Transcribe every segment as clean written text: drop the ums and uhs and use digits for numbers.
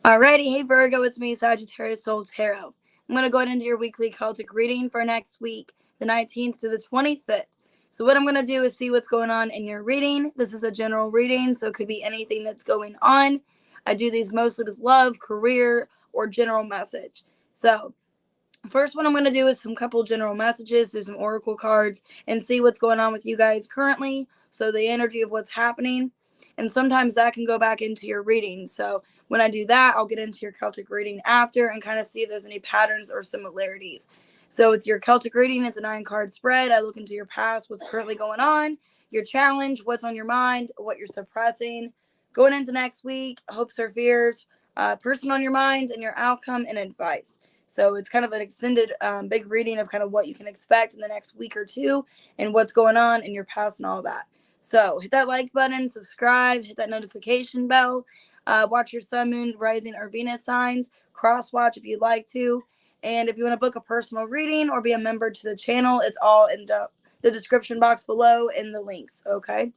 Alrighty, hey Virgo, it's me, Sagittarius Soul Tarot. I'm going to go ahead into your weekly Celtic reading for next week, the 19th to the 25th. So what I'm going to do is see what's going on in your reading. This is a general reading, so it could be anything that's going on. I do these mostly with love, career, or general message. So first what I'm going to do is some couple general messages, do some oracle cards, and see what's going on with you guys currently. So the energy of what's happening. And sometimes that can go back into your reading. So when I do that, I'll get into your Celtic reading after and kind of see if there's any patterns or similarities. So with your Celtic reading, it's a 9-card spread. I look into your past, what's currently going on, your challenge, what's on your mind, what you're suppressing. Going into next week, hopes or fears, person on your mind, and your outcome and advice. So it's kind of an extended big reading of kind of what you can expect in the next week or two and what's going on in your past and all that. So hit that like button, subscribe, hit that notification bell, watch your sun, moon, rising, or Venus signs, cross watch if you'd like to. And if you want to book a personal reading or be a member to the channel, it's all in the description box below in the links, okay?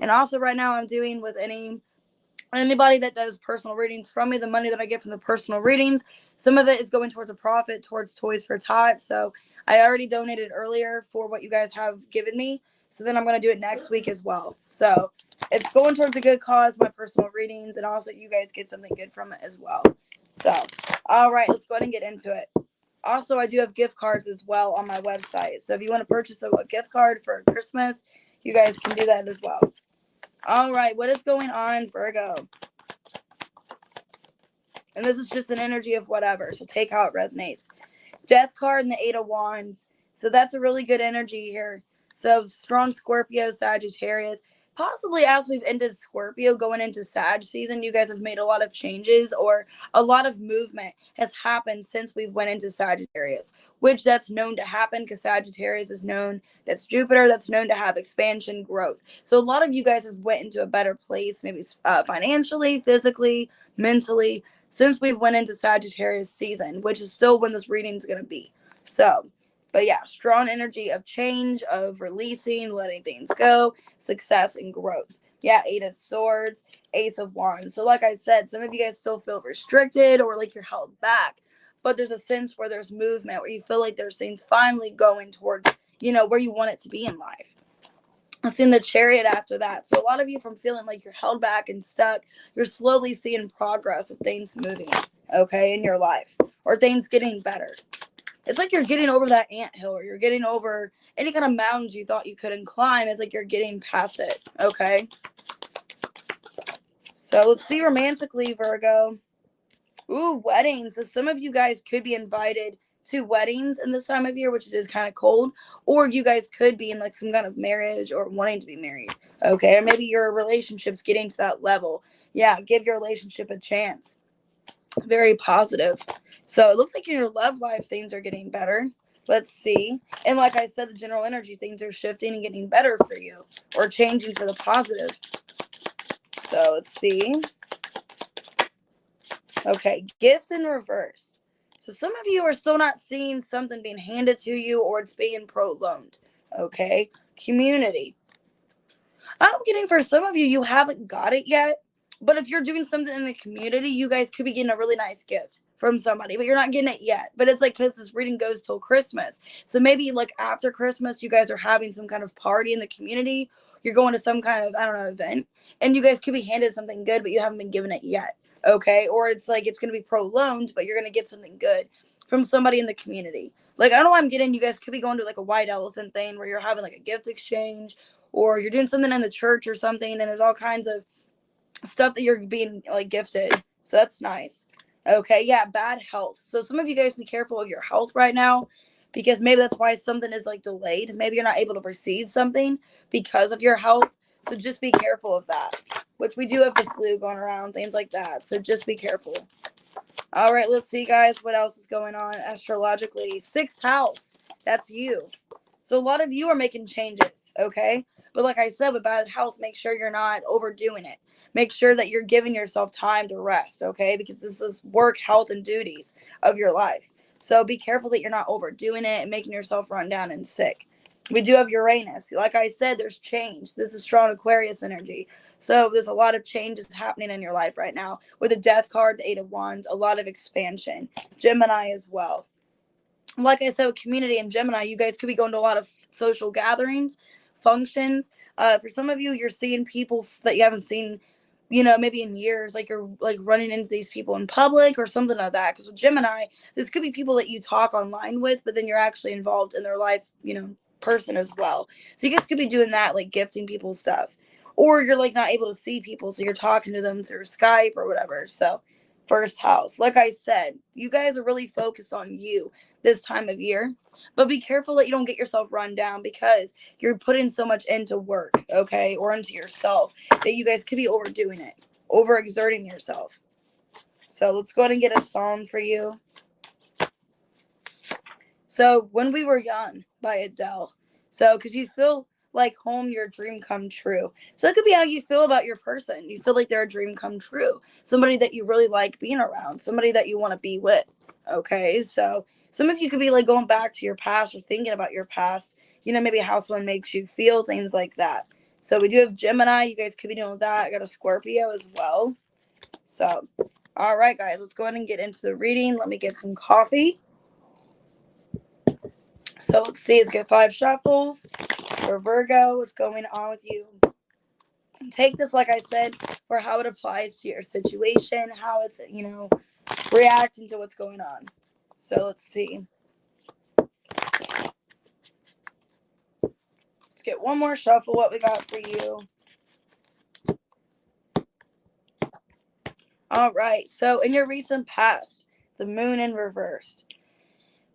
And also right now I'm doing with anybody that does personal readings from me, the money that I get from the personal readings, some of it is going towards a profit towards Toys for Tots. So I already donated earlier for what you guys have given me. So then I'm going to do it next week as well. So it's going towards a good cause, my personal readings, and also you guys get something good from it as well. So, all right, let's go ahead and get into it. Also, I do have gift cards as well on my website. So if you want to purchase a gift card for Christmas, you guys can do that as well. All right, what is going on, Virgo? And this is just an energy of whatever, so take how it resonates. Death card and the 8 of Wands. So that's a really good energy here. So strong Scorpio, Sagittarius. Possibly as we've ended Scorpio going into Sag season, you guys have made a lot of changes or a lot of movement has happened since we've went into Sagittarius, which that's known to happen because Sagittarius is known, that's Jupiter, that's known to have expansion, growth. So a lot of you guys have went into a better place, maybe financially, physically, mentally, since we've went into Sagittarius season, which is still when this reading is going to be. So, but yeah, strong energy of change, of releasing, letting things go, success and growth. Yeah, 8 of Swords, Ace of Wands. So like I said, some of you guys still feel restricted or like you're held back, but there's a sense where there's movement, where you feel like there's things finally going towards, where you want it to be in life. I've seen the Chariot after that. So a lot of you from feeling like you're held back and stuck, you're slowly seeing progress of things moving, okay, in your life, or things getting better. It's like you're getting over that anthill, or you're getting over any kind of mountains you thought you couldn't climb. It's like you're getting past it, okay? So let's see romantically, Virgo. Ooh, weddings. So some of you guys could be invited to weddings in this time of year, which it is kind of cold, or you guys could be in like some kind of marriage or wanting to be married, okay? Or maybe your relationship's getting to that level. Yeah, give your relationship a chance. Very positive. So it looks like in your love life, things are getting better. Let's see. And like I said, the general energy, things are shifting and getting better for you or changing for the positive. So let's see. Okay, gifts in reverse. So some of you are still not seeing something being handed to you or it's being prolonged. Okay, community. I'm getting for some of you, you haven't got it yet. But if you're doing something in the community, you guys could be getting a really nice gift from somebody, but you're not getting it yet. But it's like because this reading goes till Christmas. So maybe like after Christmas, you guys are having some kind of party in the community. You're going to some kind of, I don't know, event. And you guys could be handed something good, but you haven't been given it yet. Okay. Or it's like it's going to be prolonged, but you're going to get something good from somebody in the community. Like, I don't know what I'm getting. You guys could be going to like a white elephant thing where you're having like a gift exchange, or you're doing something in the church or something. And there's all kinds of stuff that you're being like gifted. So that's nice. Okay, yeah, bad health. So some of you guys be careful of your health right now because maybe that's why something is like delayed. Maybe you're not able to receive something because of your health. So just be careful of that. Which we do have the flu going around, things like that. So just be careful. All right, let's see, guys, what else is going on astrologically. 6th house. That's you. So a lot of you are making changes, okay? But like I said, with bad health, make sure you're not overdoing it. Make sure that you're giving yourself time to rest, okay? Because this is work, health, and duties of your life. So be careful that you're not overdoing it and making yourself run down and sick. We do have Uranus. Like I said, there's change. This is strong Aquarius energy. So there's a lot of changes happening in your life right now. With the Death card, the Eight of Wands, a lot of expansion. Gemini as well. Like I said, with community and Gemini, you guys could be going to a lot of social gatherings, functions. For some of you, you're seeing people that you haven't seen, maybe in years. Like you're like running into these people in public or something like that. Because with Gemini, this could be people that you talk online with, but then you're actually involved in their life, person as well. So you guys could be doing that, like gifting people stuff, or you're like not able to see people, so you're talking to them through Skype or whatever. So first house, like I said, you guys are really focused on you this time of year, but be careful that you don't get yourself run down because you're putting so much into work, okay, or into yourself, that you guys could be overdoing it, overexerting yourself. So let's go ahead and get a song for you. So When We Were Young by Adele. So because you feel like home, your dream come true. So it could be how you feel about your person. You feel like they're a dream come true, somebody that you really like being around, somebody that you want to be with. Okay, so some of you could be like going back to your past or thinking about your past, maybe how someone makes you feel, things like that. So we do have Gemini. You guys could be doing that. I got a Scorpio as well. So all right, guys, let's go ahead and get into the reading. Let me get some coffee. So let's see, let's get 5 shuffles for Virgo. What's going on with you? Take this, like I said, for how it applies to your situation, how it's, reacting to what's going on. So let's see. Let's get one more shuffle, what we got for you. All right, so in your recent past, the moon in reverse.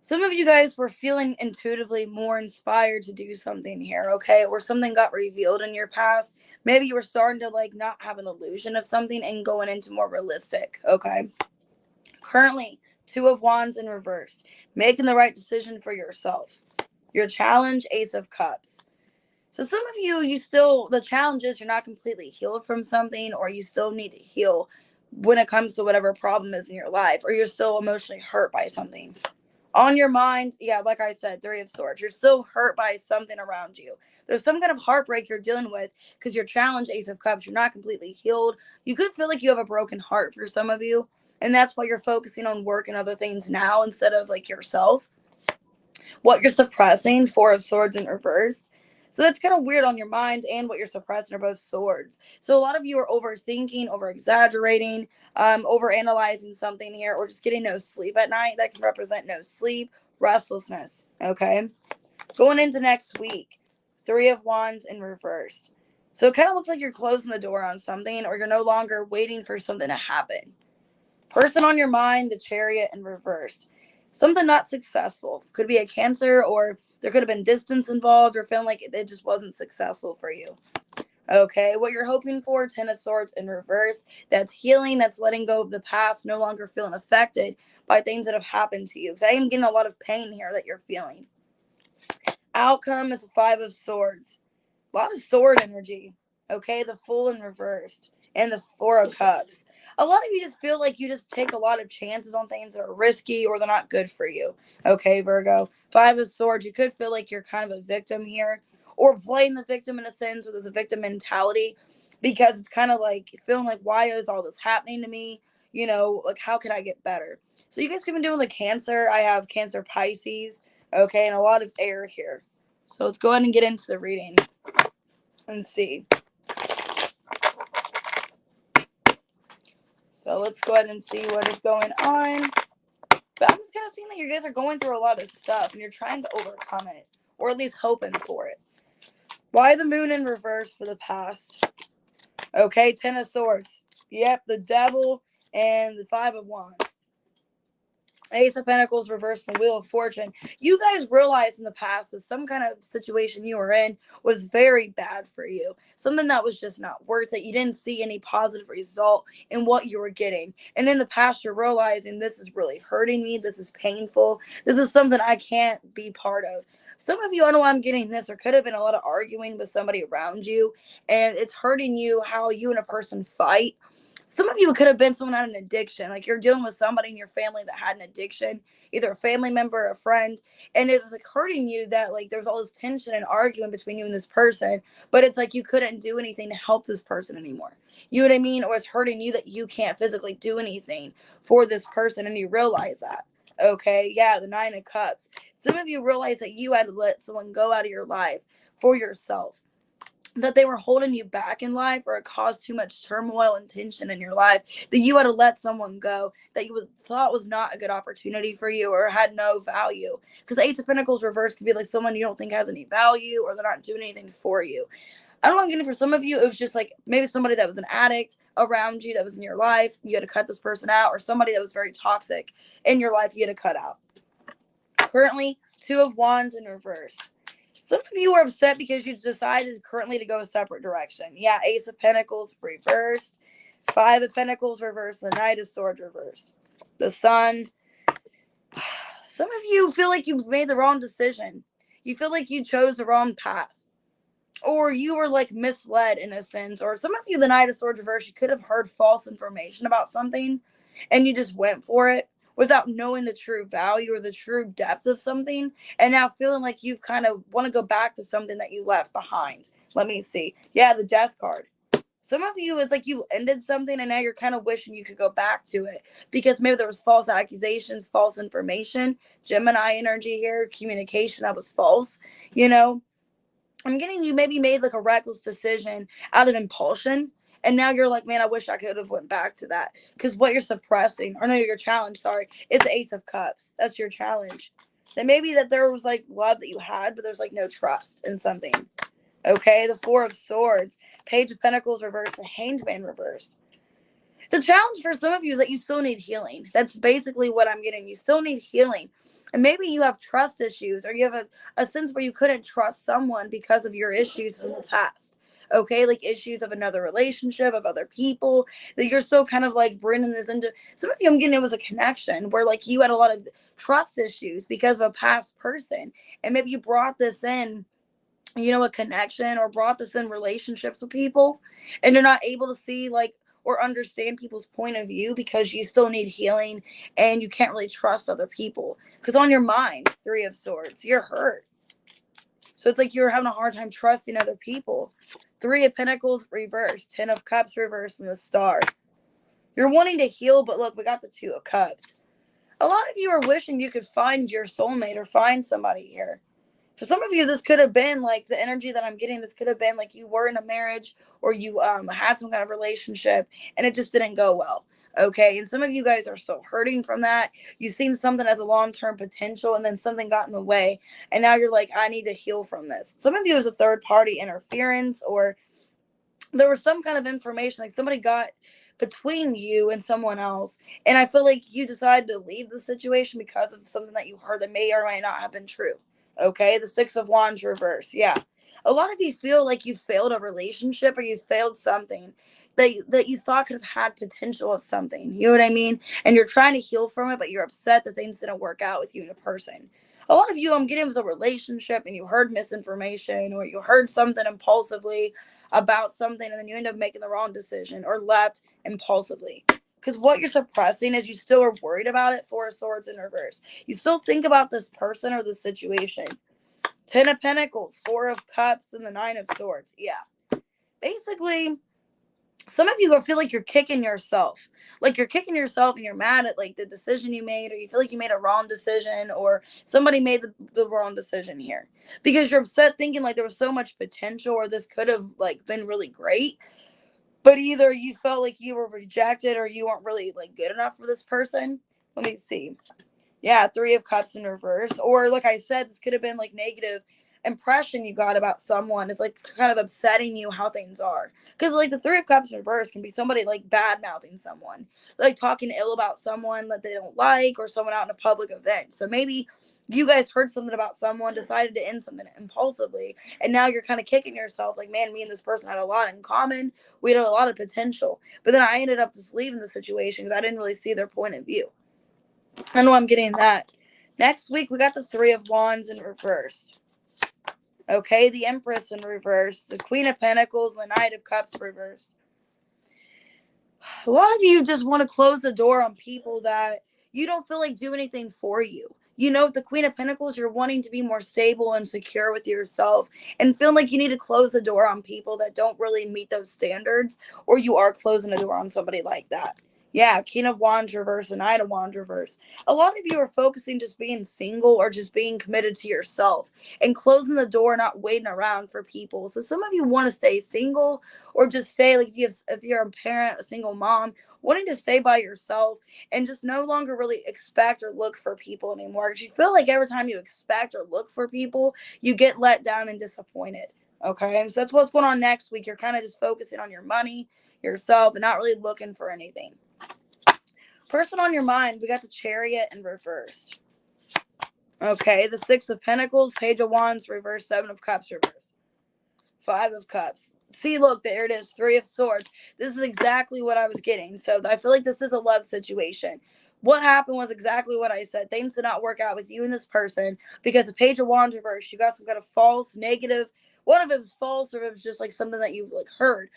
Some of you guys were feeling intuitively more inspired to do something here, okay? Or something got revealed in your past. Maybe you were starting to like not have an illusion of something and going into more realistic, okay? Currently, 2 of Wands in reverse. Making the right decision for yourself. Your challenge, Ace of Cups. So some of you, the challenge is you're not completely healed from something, or you still need to heal when it comes to whatever problem is in your life, or you're still emotionally hurt by something. On your mind, yeah, like I said, 3 of Swords. You're still hurt by something around you. There's some kind of heartbreak you're dealing with because your challenge, Ace of Cups, you're not completely healed. You could feel like you have a broken heart for some of you, and that's why you're focusing on work and other things now instead of like yourself. What you're suppressing, 4 of Swords in reverse. So that's kind of weird. On your mind and what you're suppressing are both swords. So a lot of you are overthinking, over exaggerating, over analyzing something here, or just getting no sleep at night. That can represent no sleep, restlessness. Okay. Going into next week, 3 of Wands in reverse. So it kind of looks like you're closing the door on something, or you're no longer waiting for something to happen. Person on your mind, the Chariot in reverse. Something not successful. Could be a Cancer, or there could have been distance involved, or feeling like it just wasn't successful for you. Okay, what you're hoping for, 10 of Swords in reverse. That's healing, that's letting go of the past, no longer feeling affected by things that have happened to you. Because I am getting a lot of pain here that you're feeling. Outcome is 5 of Swords. A lot of sword energy. Okay, the Fool in reversed. And the 4 of Cups. A lot of you just feel like you just take a lot of chances on things that are risky, or they're not good for you. Okay, Virgo. 5 of Swords. You could feel like you're kind of a victim here, or playing the victim in a sense, where there's a victim mentality, because it's kind of like feeling like, why is all this happening to me? Like, how can I get better? So you guys could be doing the Cancer. I have Cancer, Pisces. Okay, and a lot of air here. So let's go ahead and get into the reading and see. So let's go ahead and see what is going on. But I'm just kind of seeing that you guys are going through a lot of stuff and you're trying to overcome it, or at least hoping for it. Why the Moon in reverse for the past? Okay, 10 of Swords. Yep, the Devil and the 5 of Wands. Ace of Pentacles reversed, the Wheel of Fortune. You guys realized in the past that some kind of situation you were in was very bad for you. Something that was just not worth it. You didn't see any positive result in what you were getting. And in the past, you're realizing this is really hurting me. This is painful. This is something I can't be part of. Some of you, I know I'm getting this. There could have been a lot of arguing with somebody around you, and it's hurting you how you and a person fight. Some of you could have been someone had an addiction. Like you're dealing with somebody in your family that had an addiction, either a family member or a friend, and it was like hurting you that like there's all this tension and arguing between you and this person, but it's like you couldn't do anything to help this person anymore. You know what I mean? Or it's hurting you that you can't physically do anything for this person, and you realize that. Okay, yeah, the Nine of Cups. Some of you realize that you had to let someone go out of your life for yourself, that they were holding you back in life, or it caused too much turmoil and tension in your life, that you had to let someone go that you thought was not a good opportunity for you or had no value. Because Ace of Pentacles reverse could be like someone you don't think has any value, or they're not doing anything for you. I don't know what I'm getting. For some of you, it was just like maybe somebody that was an addict around you that was in your life. You had to cut this person out, or somebody that was very toxic in your life you had to cut out. Currently, Two of Wands in reverse. Some of you are upset because you decided currently to go a separate direction. Yeah, Ace of Pentacles reversed. Five of Pentacles reversed. The Knight of Swords reversed. The Sun. Some of you feel like you've made the wrong decision. You feel like you chose the wrong path. Or you were like misled in a sense. Or some of you, the Knight of Swords reversed, you could have heard false information about something and you just went for it without knowing the true value or the true depth of something, and now feeling like you've kind of want to go back to something that you left behind. Let me see. Yeah, the Death card. Some of you, it's like you ended something and now you're kind of wishing you could go back to it because maybe there was false accusations, false information. Gemini energy here, communication that was false. You know, I'm getting you maybe made like a reckless decision out of impulsion. And now you're like, man, I wish I could have went back to that. Because what you're suppressing, or no, your challenge, sorry, is the Ace of Cups. That's your challenge. That maybe that there was like love that you had, but there's like no trust in something. Okay, the Four of Swords, Page of Pentacles reversed, the Hanged Man reversed. The challenge for some of you is that you still need healing. That's basically what I'm getting. You still need healing. And maybe you have trust issues, or you have a sense where you couldn't trust someone because of your issues from the past. Okay, like issues of another relationship, of other people, that you're still kind of like bringing this into. Some of you, I'm getting it was a connection where like you had a lot of trust issues because of a past person. And maybe you brought this in, a connection, or brought this in relationships with people, and you're not able to see like or understand people's point of view because you still need healing, and you can't really trust other people because on your mind, Three of Swords, you're hurt. So it's like you're having a hard time trusting other people. Three of Pentacles reversed, 10 of Cups reversed, and the Star. You're wanting to heal, but look, we got the Two of Cups. A lot of you are wishing you could find your soulmate or find somebody here. For some of you, this could have been like the energy that I'm getting. This could have been like you were in a marriage, or you had some kind of relationship and it just didn't go well. Okay. And some of you guys are still hurting from that. You've seen something as a long-term potential, and then something got in the way. And now you're like, I need to heal from this. Some of you is a third party interference, or there was some kind of information, like somebody got between you and someone else, and I feel like you decided to leave the situation because of something that you heard that may or may not have been true. Okay, the Six of Wands reverse. Yeah, a lot of you feel like you failed a relationship, or you failed something that you thought could have had potential of something. You know what I mean? And you're trying to heal from it, but you're upset that things didn't work out with you in a person. A lot of you, I'm getting, was a relationship and you heard misinformation, or you heard something impulsively about something, and then you end up making the wrong decision or left impulsively. Because what you're suppressing is you still are worried about it. Four of Swords in reverse. You still think about this person or the situation. 10 of Pentacles, Four of Cups, and the Nine of Swords. Yeah. Basically, some of you feel like you're kicking yourself. Like you're kicking yourself and you're mad at like the decision you made, or you feel like you made a wrong decision, or somebody made the wrong decision here. Because you're upset thinking like there was so much potential, or this could have like been really great. But either you felt like you were rejected, or you weren't really like good enough for this person. Let me see. Yeah, Three of Cups in reverse. Or like I said, this could have been like negative impression you got about someone. It's like kind of upsetting you how things are. Because like the Three of Cups in reverse can be somebody like bad mouthing someone, like talking ill about someone that they don't like, or someone out in a public event. So maybe you guys heard something about someone, decided to end something impulsively, and now you're kind of kicking yourself like, man, me and this person had a lot in common. We had a lot of potential. But then I ended up just leaving the situation because I didn't really see their point of view. I know I'm getting that. Next week, we got the Three of Wands in reverse. Okay, the Empress in reverse. The Queen of Pentacles, the Knight of Cups reversed. A lot of you just want to close the door on people that you don't feel like do anything for you. You know, with the Queen of Pentacles, you're wanting to be more stable and secure with yourself and feel like you need to close the door on people that don't really meet those standards, or you are closing the door on somebody like that. Yeah, King of Wands reverse and Knight of Wands reverse. A lot of you are focusing just being single or just being committed to yourself and closing the door, not waiting around for people. So some of you want to stay single or just stay like if you're a parent, a single mom, wanting to stay by yourself and just no longer really expect or look for people anymore. Because you feel like every time you expect or look for people, you get let down and disappointed. Okay, so that's what's going on next week. You're kind of just focusing on your money, yourself, and not really looking for anything. Person on your mind, we got the Chariot in reverse. Okay, the Six of Pentacles, Page of Wands reverse, Seven of Cups reverse, Five of Cups. See, look, there it is, Three of Swords. This is exactly what I was getting. So I feel like this is a love situation. What happened was exactly what I said. Things did not work out with you and this person because the Page of Wands reverse, you got some kind of false, negative. One of it was false, or it was just like something that you like heard.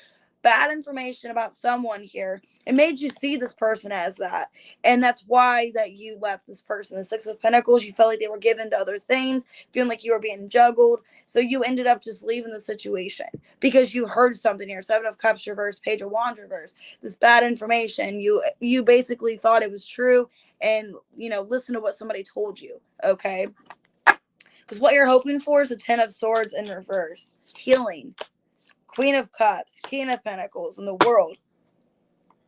Bad information about someone here. It made you see this person as that. And that's why that you left this person. The Six of Pentacles, you felt like they were given to other things, feeling like you were being juggled. So you ended up just leaving the situation because you heard something here. Seven of Cups reverse, Page of Wands reverse. This bad information, you basically thought it was true, and listen to what somebody told you. Okay, because what you're hoping for is a Ten of Swords in reverse, healing. Queen of Cups, King of Pentacles, in the world.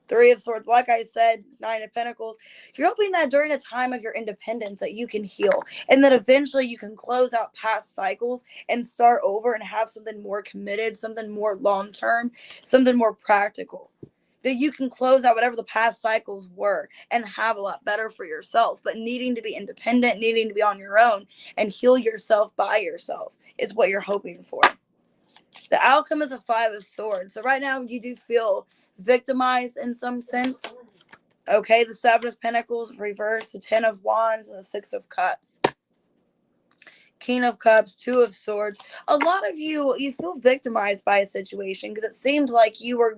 Three of Swords, like I said, Nine of Pentacles. You're hoping that during a time of your independence that you can heal and that eventually you can close out past cycles and start over and have something more committed, something more long-term, something more practical. That you can close out whatever the past cycles were and have a lot better for yourself. But needing to be independent, needing to be on your own and heal yourself by yourself is what you're hoping for. The outcome is a Five of Swords. So right now you do feel victimized in some sense. Okay, the Seven of Pentacles reverse, the Ten of Wands, and the Six of Cups. King of Cups, Two of Swords. A lot of you feel victimized by a situation because it seems like you were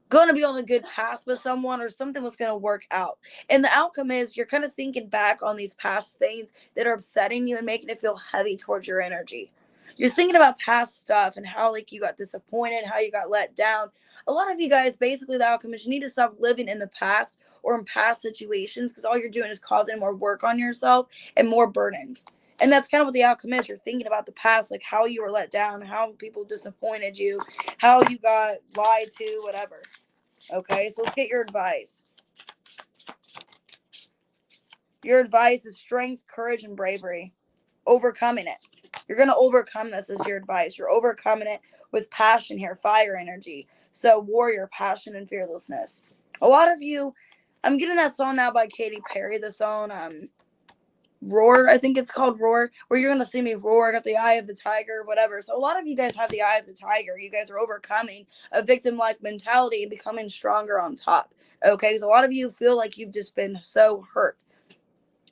going to be on a good path with someone or something was going to work out. And the outcome is you're kind of thinking back on these past things that are upsetting you and making it feel heavy towards your energy. You're thinking about past stuff and how like you got disappointed, how you got let down. A lot of you guys, basically the outcome is you need to stop living in the past or in past situations because all you're doing is causing more work on yourself and more burdens. And that's kind of what the outcome is. You're thinking about the past, like how you were let down, how people disappointed you, how you got lied to, whatever. Okay, so let's get your advice. Your advice is strength, courage, and bravery. Overcoming it. You're going to overcome this is your advice. You're overcoming it with passion here, fire energy. So warrior, passion, and fearlessness. A lot of you, I'm getting that song now by Katy Perry, the song Roar, I think it's called Roar, where you're going to see me roar. I got the eye of the tiger, whatever. So a lot of you guys have the eye of the tiger. You guys are overcoming a victim-like mentality and becoming stronger on top. Okay, because a lot of you feel like you've just been so hurt.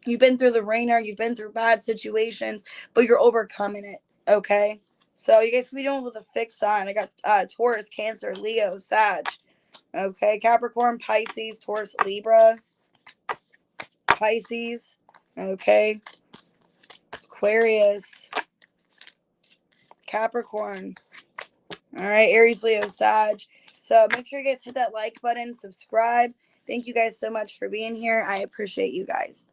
You've been through the ringer, you've been through bad situations, but you're overcoming it. Okay, so you guys can be dealing with a fixed sign. I got Taurus, Cancer, Leo, Sag. Okay, Capricorn, Pisces, Taurus, Libra, Pisces. Okay, Aquarius, Capricorn. All right, Aries, Leo, Sag. So make sure you guys hit that like button, subscribe. Thank you guys so much for being here. I appreciate you guys.